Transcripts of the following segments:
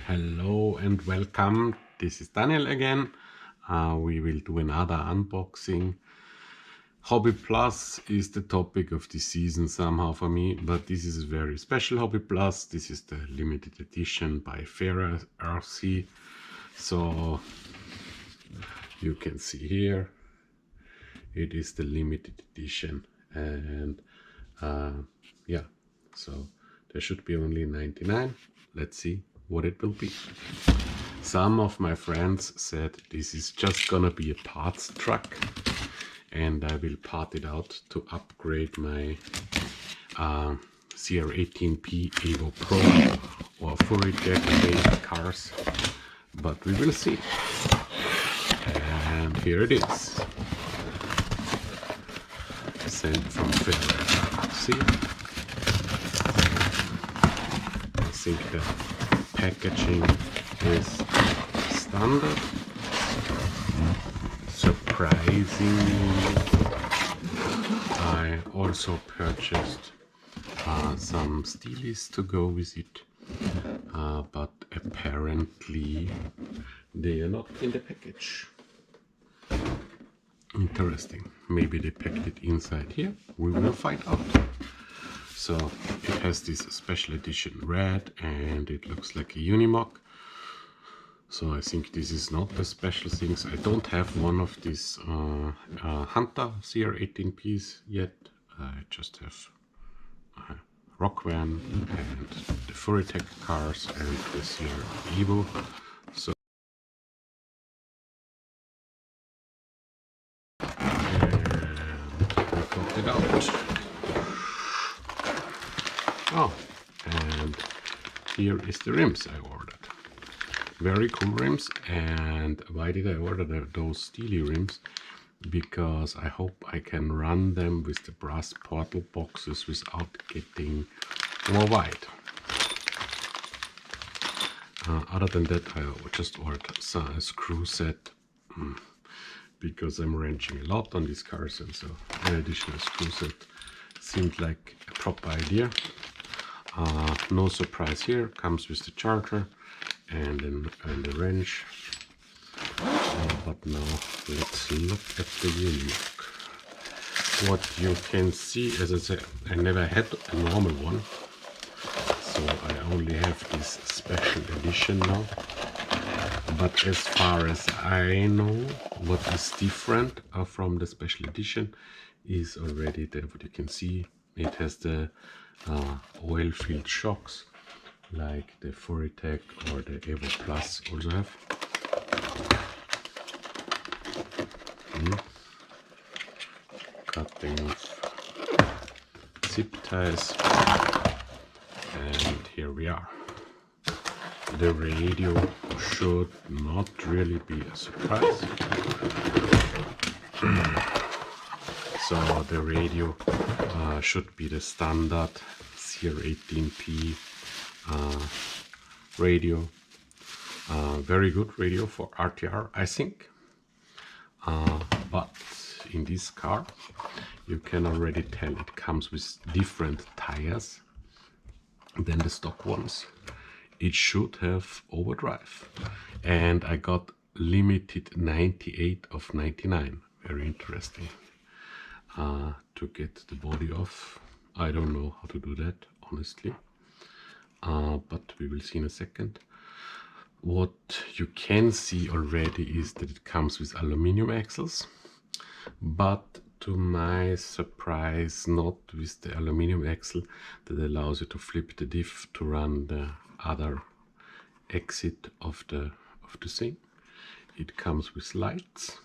Hello and welcome. This is Daniel again. We will do another unboxing. Hobby Plus is the topic of the season somehow for me, but this is a very special Hobby Plus. This is the limited edition by FairRC. So you can see here, it is the limited edition, and yeah, so there should be only 99. Let's see what it will be. Some of my friends said this is just gonna be a parts truck and I will part it out to upgrade my CR-18P Evo Pro or FairRC cars, but we will see. And here it is, sent from FairRC. I think the packaging is standard. Surprisingly, I also purchased some steelies to go with it, but apparently they are not in the package. Interesting. Maybe they packed it inside here. We will find out. So it has this special edition red and it looks like a Unimog. So I think this is not the special things. I don't have one of these Hunter CR-18Ps yet. I just have Rockvan and the FairRC cars and the CR Evo. So it out. Oh, and here is the rims I ordered. Very cool rims. And why did I order those steely rims? Because I hope I can run them with the brass portal boxes without getting more wide. Other than that, I just ordered a screw set because I'm wrenching a lot on these cars, and so an additional screw set seemed like a proper idea. No surprise here, comes with the charger and the wrench. But now let's look at the Unimog. What you can see, as I said, I never had a normal one, so I only have this special edition now. But as far as I know, what is different from the special edition is already there. What you can see, it has the oil-filled shocks like the FairRC or the Evo Plus also have. Cutting zip ties, and here we are. The radio should not really be a surprise. So the radio should be the standard CR-18P radio. Very good radio for RTR, I think. But in this car, you can already tell it comes with different tires than the stock ones. It should have overdrive, and I got limited 98 of 99. Very interesting. To get the body off, I don't know how to do that, honestly, but we will see in a second. What you can see already is that it comes with aluminum axles, but to my surprise, not with the aluminum axle that allows you to flip the diff to run the other exit of the thing. It comes with lights,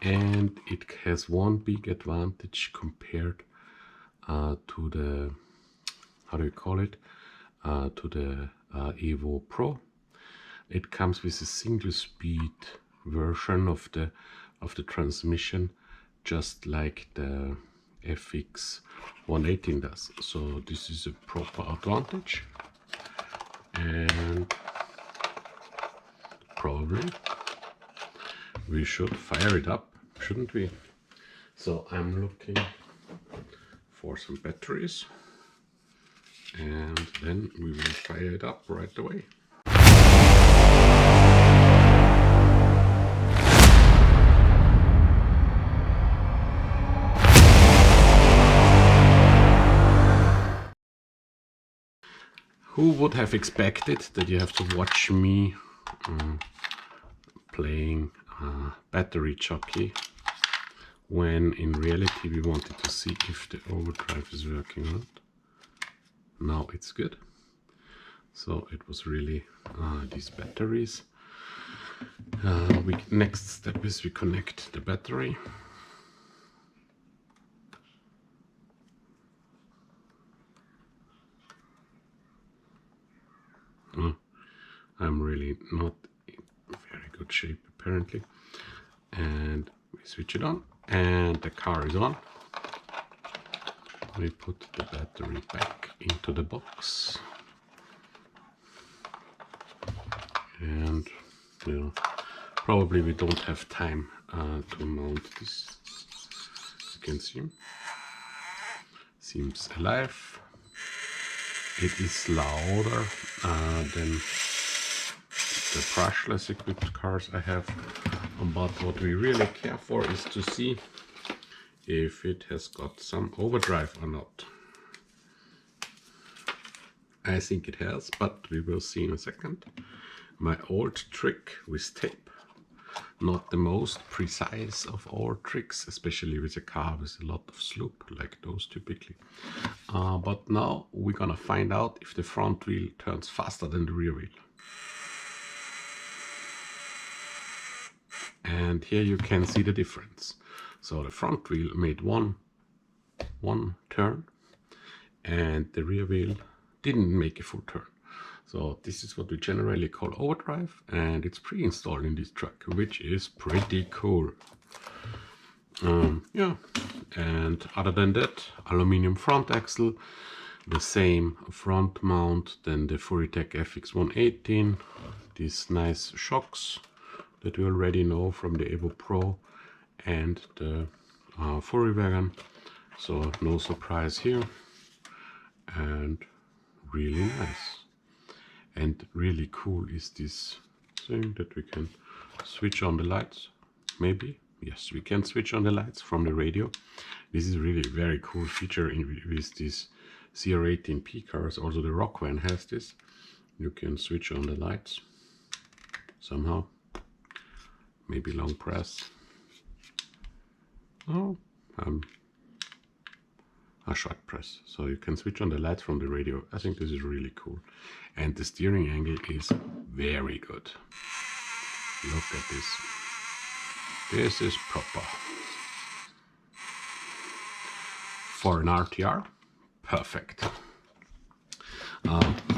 and it has one big advantage compared to the, how do you call it, to the Evo Pro. It comes with a single speed version of the transmission, just like the FX 118 does. So this is a proper advantage, and probably we should fire it up, shouldn't we? So I'm looking for some batteries, and then we will fire it up right away. Who would have expected that you have to watch me playing battery jockey when in reality we wanted to see if the overdrive is working or not. Now it's good. So it was really these batteries. Next step is we connect the battery. I'm really not in very good shape apparently. And we switch it on and the car is on. We put the battery back into the box. And probably we don't have time to mount this. As you can see, seems alive. It is louder than the brushless equipped cars I have, but what we really care for is to see if it has got some overdrive or not. I think it has, but we will see in a second. My old trick with tape, not the most precise of all tricks, especially with a car with a lot of slope like those typically. But now we're gonna find out if the front wheel turns faster than the rear wheel. And here you can see the difference. So the front wheel made one turn and the rear wheel didn't make a full turn. So this is what we generally call overdrive, and it's pre-installed in this truck, which is pretty cool. Yeah, and other than that, aluminum front axle, the same front mount than the Furitech FX118, these nice shocks that we already know from the Evo Pro and the Furiwagon, so no surprise here, and really nice. And really cool is this thing that we can switch on the lights. Maybe, yes, we can switch on the lights from the radio. This is really a very cool feature with these CR-18P cars. Also the Rock Van has this. You can switch on the lights somehow. Maybe long press. Oh, a short press, so you can switch on the lights from the radio. I think this is really cool, and the steering angle is very good. Look at this. This is proper for an RTR. Perfect.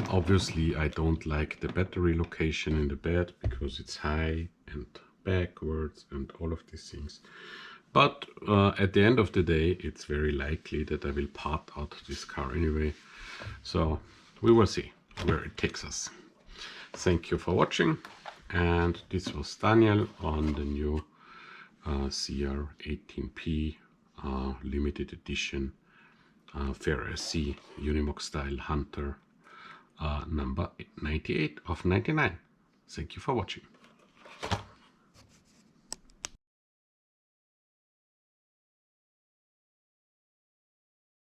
Obviously I don't like the battery location in the bed because it's high and backwards and all of these things. But at the end of the day, it's very likely that I will part out this car anyway. So we will see where it takes us. Thank you for watching. And this was Daniel on the new CR-18P limited edition FairRC Unimog style Hunter number 98 of 99. Thank you for watching.